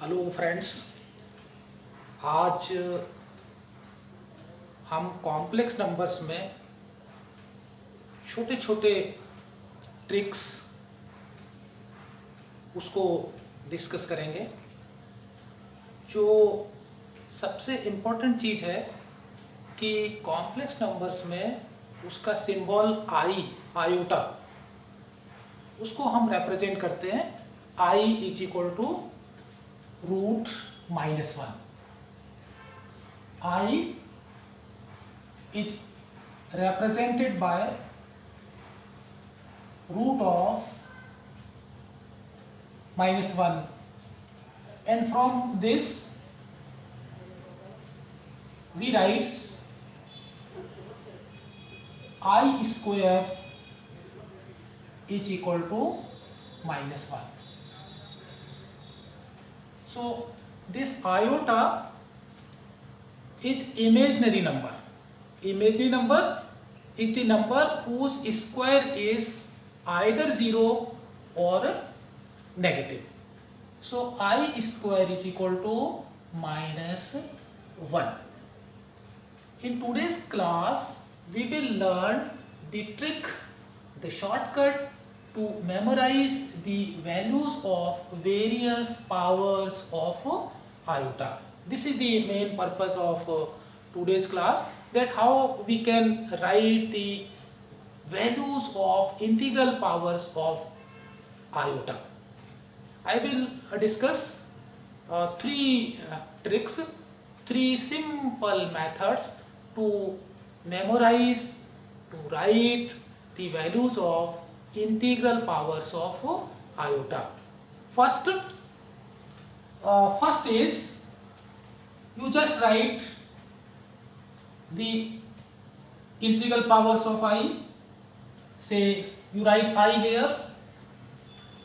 Hello friends. आज हम complex numbers में छोटे छोटे ट्रिक्स उसको डिस्कस करेंगे। जो सबसे इम्पोर्टेंट चीज़ है कि कॉम्प्लेक्स नंबर्स में उसका सिंबल आयोटा, उसको हम रिप्रेजेंट करते हैं I is equal to root -1। I is represented by root of -1, and from this we write I square is equal to -1. So this iota is imaginary number. Imaginary number is the number whose square is either 0 or negative. So I square is equal to -1. In today's class we will learn the trick, the shortcut to memorize the values of various powers of iota. This is the main purpose of today's class, that how we can write the values of integral powers of iota. I will discuss three tricks, three simple methods to memorize, to write the values of integral powers of iota. First is, you just write the integral powers of I. Say you write I here,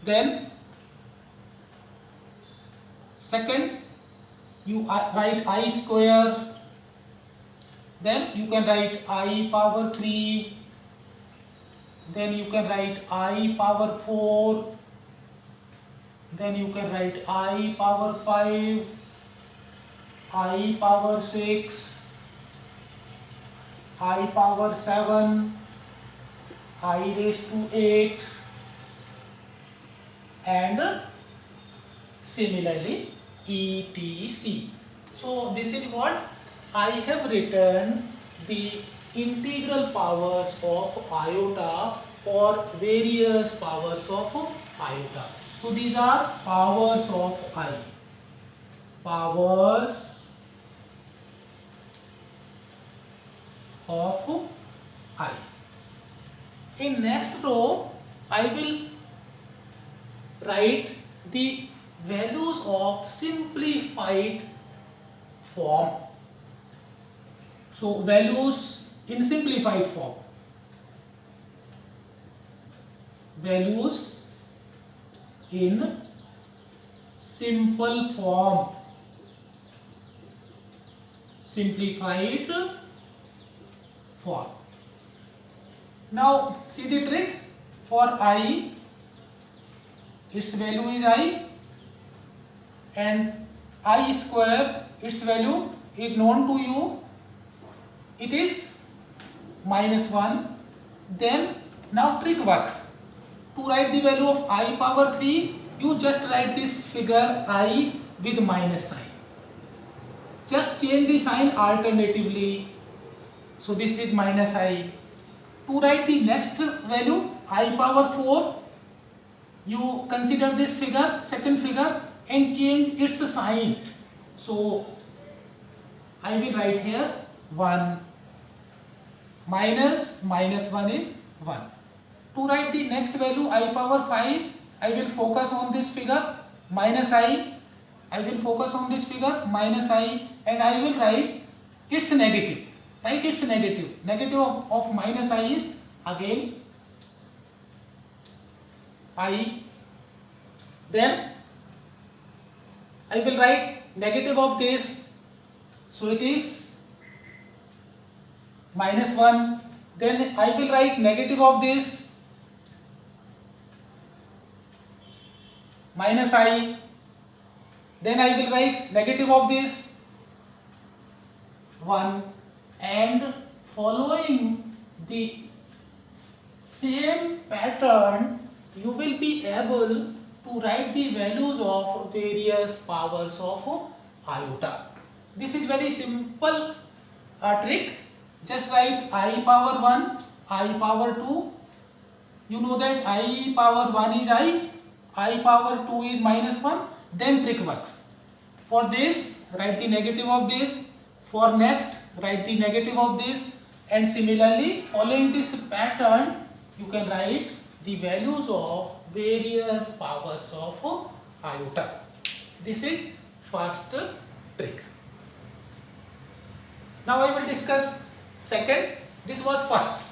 then second you write I square, then you can write I power 3, then you can write I power 4, then you can write I power 5, I power 6, I power 7, I raised to 8, and similarly etc. So this is what I have written, the integral powers of iota or various powers of iota. So these are powers of I. Powers of I. In next row I will write the values of simplified form. So values in simplified form. Values in simple form. Simplified form. Now see the trick. For I, its value is I, and I square, its value is known to you, it is -1. Then now trick works. To write the value of I power 3, you just write this figure I with minus sign. Just change the sign alternatively. So this is -I. To write the next value I power 4, you consider this figure, second figure, and change its sign. So I will write here 1, minus -1 is 1. To write the next value I power 5, I will focus on this figure -I. I will focus on this figure -I, and I will write its negative. Right, it's negative. Negative of -I is again I. Then I will write negative of this, so it is -1. Then I will write negative of this -I. Then I will write negative of this 1, and following the same pattern you will be able to write the values of various powers of iota. This is very simple trick. Just write I power 1, I power 2. You know that I power 1 is I power 2 is minus 1. Then trick works. For this, write the negative of this. For next, write the negative of this. And similarly, following this pattern, you can write the values of various powers of iota. This is first trick. Now I will discuss second. This was first.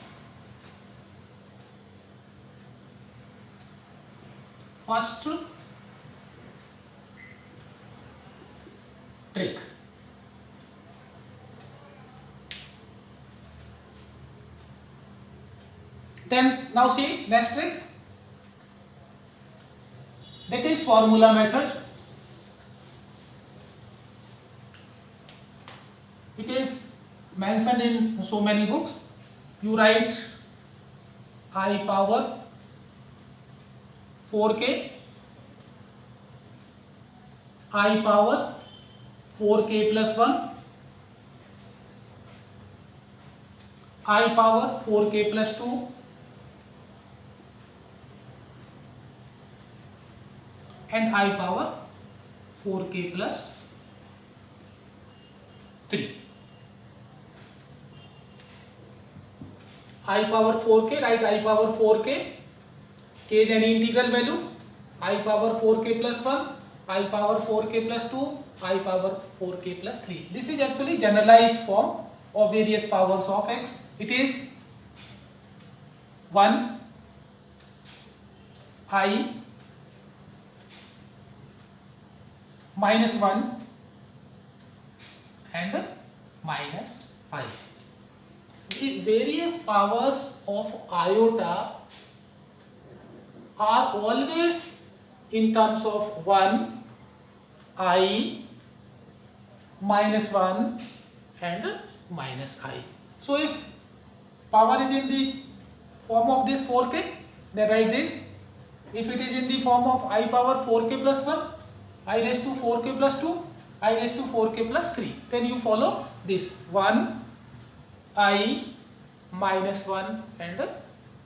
First trick. Then now see next trick. That is formula method. It is mentioned in so many books. You write I power 4k, I power 4k plus 1, I power 4k plus 2, and I power 4k plus 3. I power 4k, write I power 4k, k is any integral value, I power 4k plus 1, I power 4k plus 2, I power 4k plus 3. This is actually generalized form of various powers of x. It is 1 I minus 1 and minus I. The various powers of iota are always in terms of 1 I minus 1 and minus I. So if power is in the form of this 4k, then write this. If it is in the form of I power 4k plus 1, I raised to 4k plus 2, I raised to 4k plus 3, then you follow this 1 I minus 1 and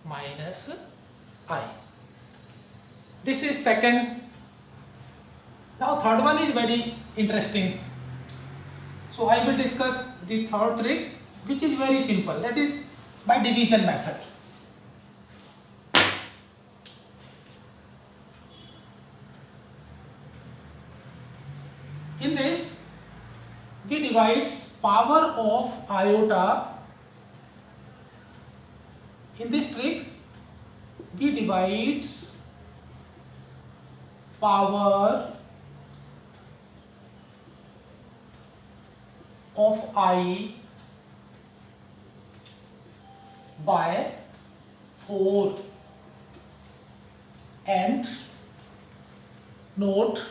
minus I. This is second. Now third one is very interesting. So I will discuss the third trick, which is very simple. That is by division method. In this, we divide power of iota. In this trick, we divide power of I by 4 and note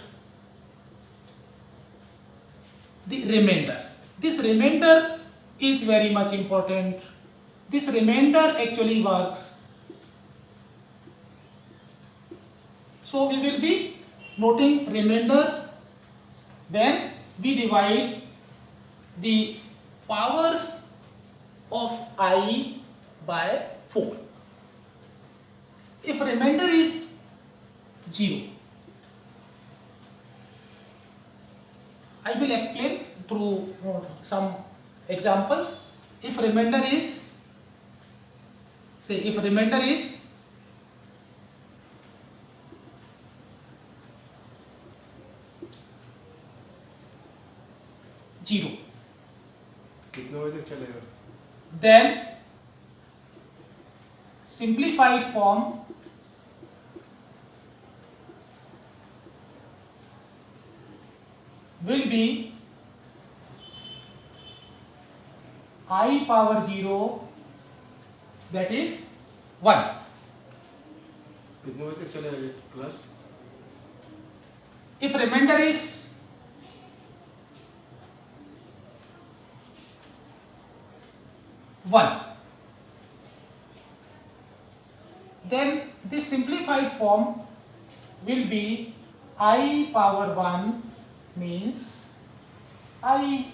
the remainder. This remainder is very much important. This remainder actually works. So we will be noting remainder when we divide the powers of I by 4. If remainder is 0, I will explain through some examples. If remainder is, say if remainder is 0, कितने बजे तक चलेगा? then simplified form will be I power 0, that is 1. कितने बजे तक चलेगा ये class? If remainder is 1. Then this simplified form will be I power 1 means I.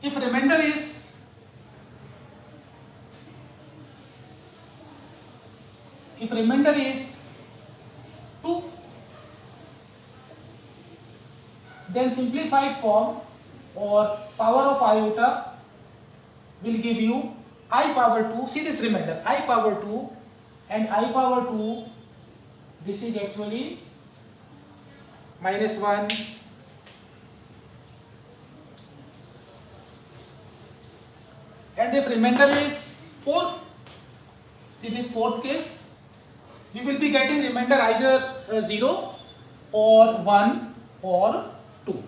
If remainder is if remainder is 2, then simplified form or power of iota will give you I power 2. See this remainder, I power 2 and I power 2, this is actually minus 1. And if remainder is 4, see this fourth case, we will be getting remainder either 0 or 1 or 2.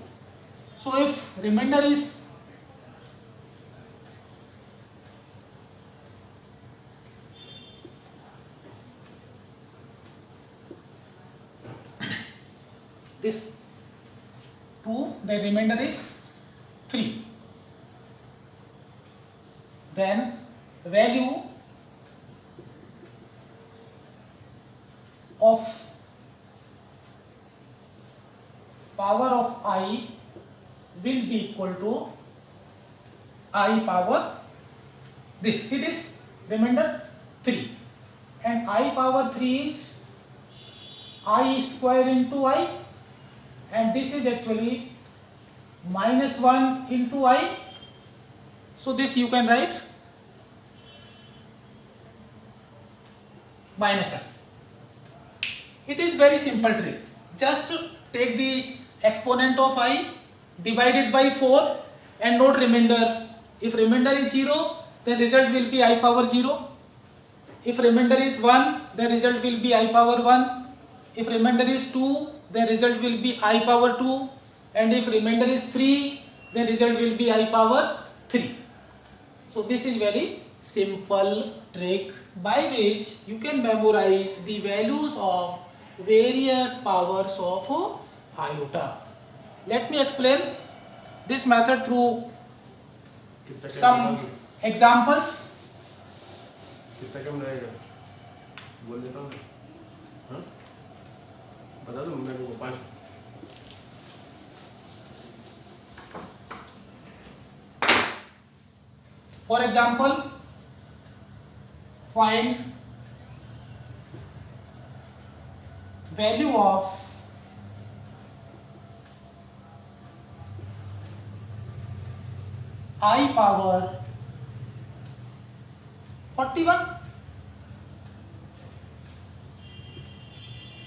So if remainder is this 2, the remainder is 3. Then the value of power of I will be equal to I power this. See this remainder 3, and I power 3 is I square into I, and this is actually minus 1 into I. So this you can write minus I. It is very simple trick. Just take the exponent of I, divide it by 4 and note remainder. If remainder is 0, then result will be I power 0. If remainder is 1, the result will be I power 1. If remainder is 2, the result will be I power 2. And if remainder is 3, the result will be I power 3. So this is very simple trick by which you can memorize the values of various powers of iota. Let me explain this method through कितना some time examples. कितना time लगेगा बोल देता हूँ हाँ बता दो मेरे को 5. For example, find value of I power 41.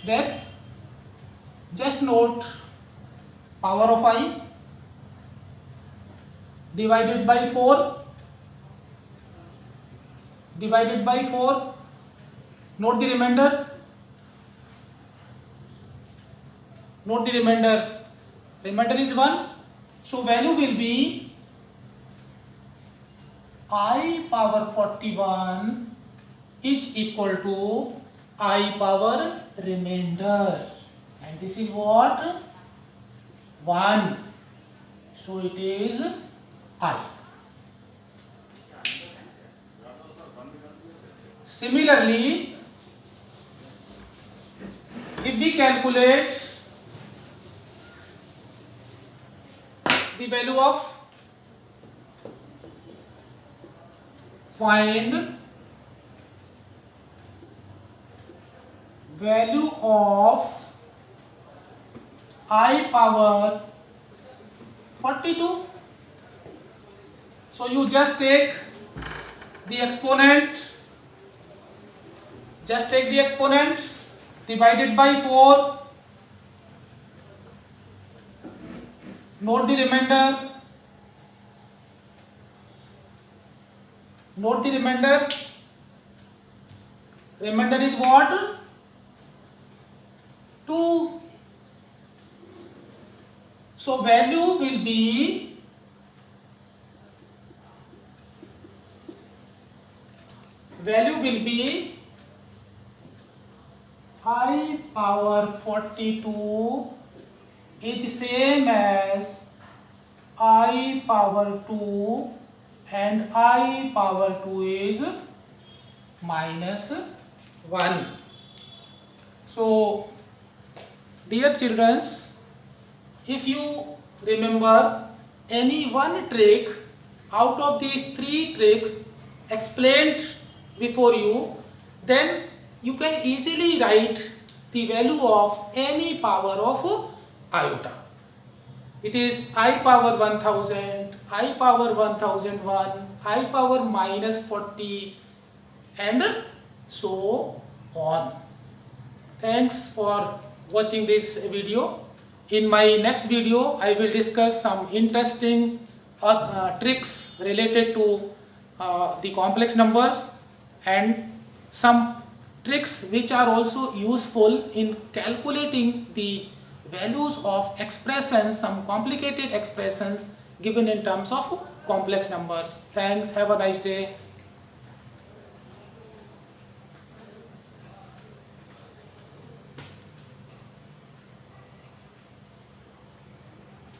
Then just note power of I divided by 4. Divided by 4. Note the remainder. Note the remainder. Remainder is 1. So value will be I power 41 is equal to I power remainder. And this is what? 1. So it is I. Similarly, if we calculate the value of find value of I power 42. So you just take the exponent. Just take the exponent divided by 4. Note the remainder. Note the remainder. Remainder is what? 2. So value will be I power 42 is same as I power 2 and I power 2 is minus 1. So dear children, if you remember any one trick out of these 3 tricks explained before you, then you can easily write the value of any power of iota. It is I power 1000, I power 1001, I power minus 40 and so on. Thanks for watching this video. In my next video, I will discuss some interesting tricks related to the complex numbers and some tricks which are also useful in calculating the values of expressions, some complicated expressions given in terms of complex numbers. Thanks. Have a nice day.